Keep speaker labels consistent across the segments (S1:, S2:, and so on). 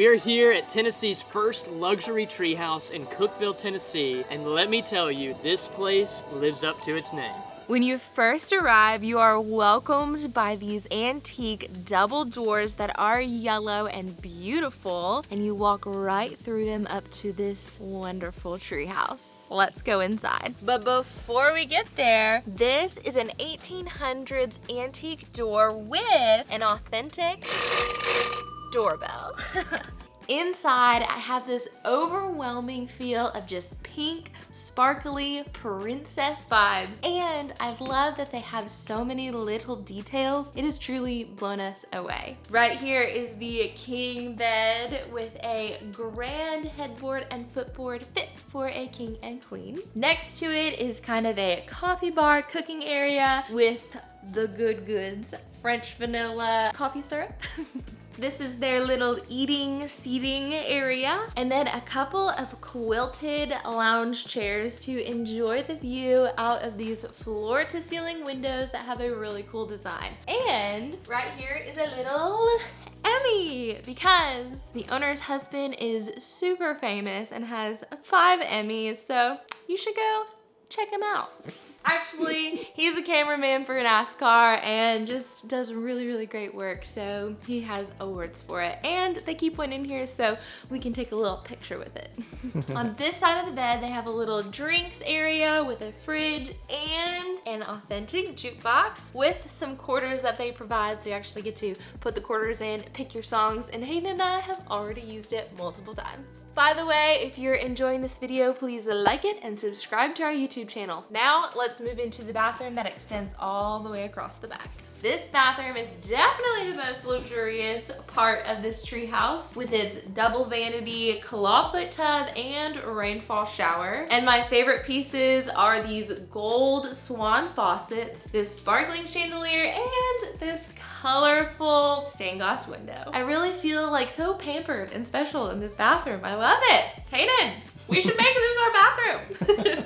S1: We are here at Tennessee's First Luxury Treehouse in Cookeville, Tennessee, and let me tell you, this place lives up to its name.
S2: When you first arrive, you are welcomed by these antique double doors that are yellow and beautiful, and you walk right through them up to this wonderful treehouse. Let's go inside. But before we get there, this is an 1800s antique door with an authentic doorbell. Inside, I have this overwhelming feel of just pink, sparkly princess vibes. And I love that they have so many little details. It has truly blown us away. Right here is the king bed with a grand headboard and footboard fit for a king and queen. Next to it is kind of a coffee bar cooking area with the good goods, French vanilla coffee syrup. This is their little eating, seating area. And then a couple of quilted lounge chairs to enjoy the view out of these floor to ceiling windows that have a really cool design. And right here is a little Emmy, because the owner's husband is super famous and has 5 Emmys, so you should go check him out. Actually, he's a cameraman for NASCAR and just does really, really great work. So he has awards for it. And they keep one in here so we can take a little picture with it. On this side of the bed, they have a little drinks area with a fridge and an authentic jukebox with some quarters that they provide. So you actually get to put the quarters in, pick your songs, and Hayden and I have already used it multiple times. By the way, if you're enjoying this video, please like it and subscribe to our YouTube channel. Now, let's move into the bathroom that extends all the way across the back. This bathroom is definitely the most luxurious part of this treehouse with its double vanity, clawfoot tub, and rainfall shower. And my favorite pieces are these gold swan faucets, this sparkling chandelier, and this colorful stained glass window. I really feel like so pampered and special in this bathroom. I love it. Hayden, we should make this our bathroom.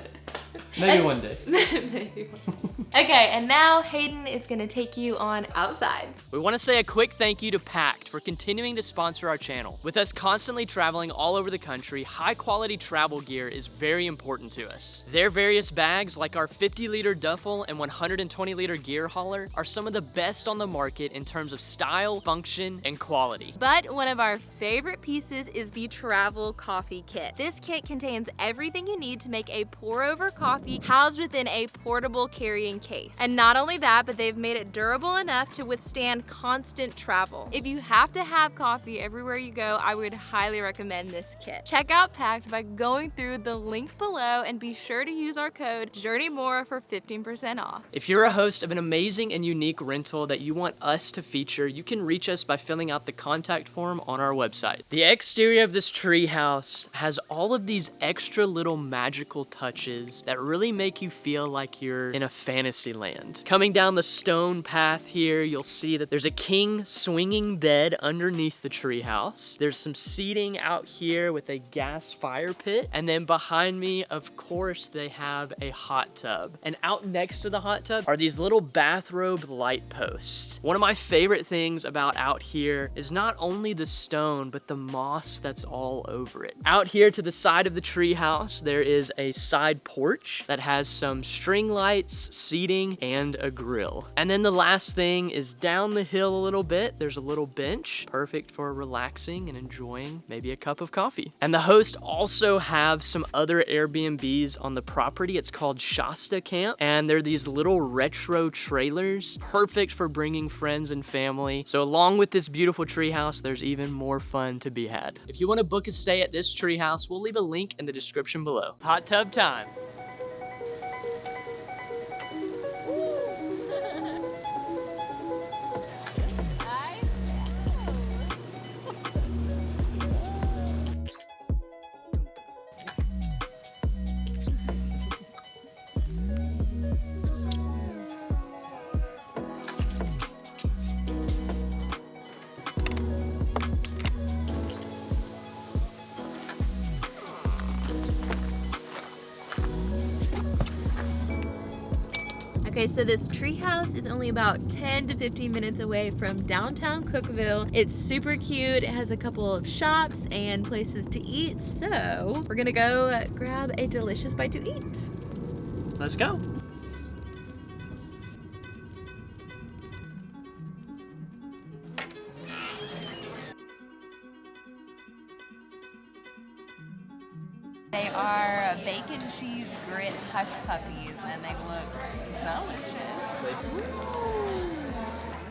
S1: Maybe one day.
S2: Maybe one day. Okay, and now Hayden is gonna take you on outside.
S1: We want to say a quick thank you to Pact for continuing to sponsor our channel. With us constantly traveling all over the country, high quality travel gear is very important to us. Their various bags, like our 50-liter duffel and 120-liter gear hauler, are some of the best on the market in terms of style, function, and quality.
S2: But one of our favorite pieces is the travel coffee kit. This kit contains everything you need to make a pour-over coffee housed within a portable carrying case. And not only that, but they've made it durable enough to withstand constant travel. If you have to have coffee everywhere you go, I would highly recommend this kit. Check out Pact by going through the link below and be sure to use our code JOURNEYMORE for 15% off.
S1: If you're a host of an amazing and unique rental that you want us to feature, you can reach us by filling out the contact form on our website. The exterior of this treehouse has all of these extra little magical touches that really make you feel like you're in a fantasy land. Coming down the stone path here, you'll see that there's a king swinging bed underneath the treehouse. There's some seating out here with a gas fire pit. And then behind me, of course, they have a hot tub. And out next to the hot tub are these little bathrobe light posts. One of my favorite things about out here is not only the stone, but the moss that's all over it. Out here to the side of the treehouse, there is a side porch that has some string lights, seating, and a grill. And then the last thing is down the hill a little bit, there's a little bench, perfect for relaxing and enjoying maybe a cup of coffee. And the host also have some other Airbnbs on the property. It's called Shasta Camp, and they're these little retro trailers, perfect for bringing friends and family. So along with this beautiful treehouse, there's even more fun to be had. If you want to book a stay at this treehouse, we'll leave a link in the description below. Hot tub time.
S2: Okay, so this treehouse is only about 10 to 15 minutes away from downtown Cookeville. It's super cute. It has a couple of shops and places to eat. So we're gonna go grab a delicious bite to eat.
S1: Let's go.
S2: They are bacon cheese grit hush puppies and they look delicious. Ooh.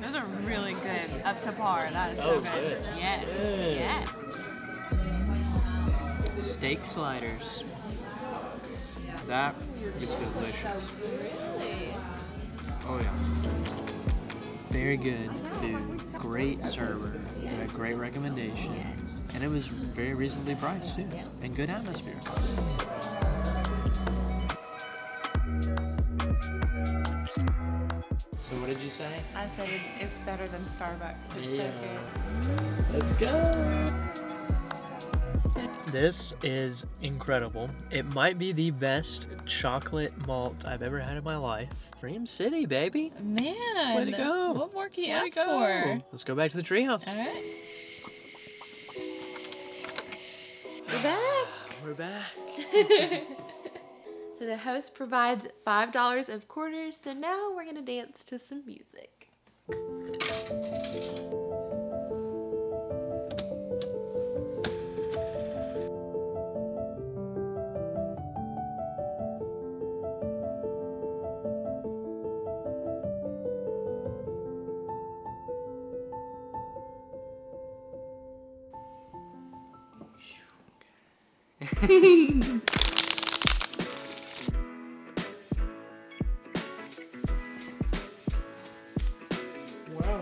S2: Those are really good, up to par. That is so good. Yes, yes.
S1: Steak sliders. That is delicious.
S2: Really?
S1: Oh yeah. Very good food. Great server. Got great recommendations. And it was very reasonably priced too. And good atmosphere. So what did you say?
S2: I said it's better than Starbucks. It's so good.
S1: Let's go. This is incredible. It might be the best chocolate malt I've ever had in my life. Dream City, baby.
S2: Man,
S1: way to go.
S2: What more can you
S1: Way
S2: ask
S1: to go.
S2: for?
S1: Let's go back to the treehouse.
S2: All right. We're back.
S1: We're back.
S2: So the host provides $5 of quarters, so now we're gonna dance to some music.
S1: Wow.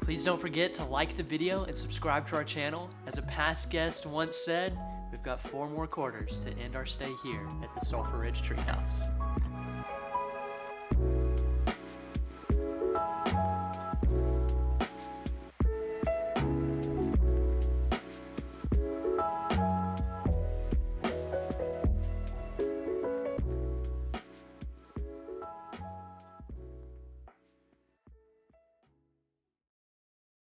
S1: Please don't forget to like the video and subscribe to our channel. As a past guest once said, we've got 4 more quarters to end our stay here at the Sulphur Ridge Treehouse.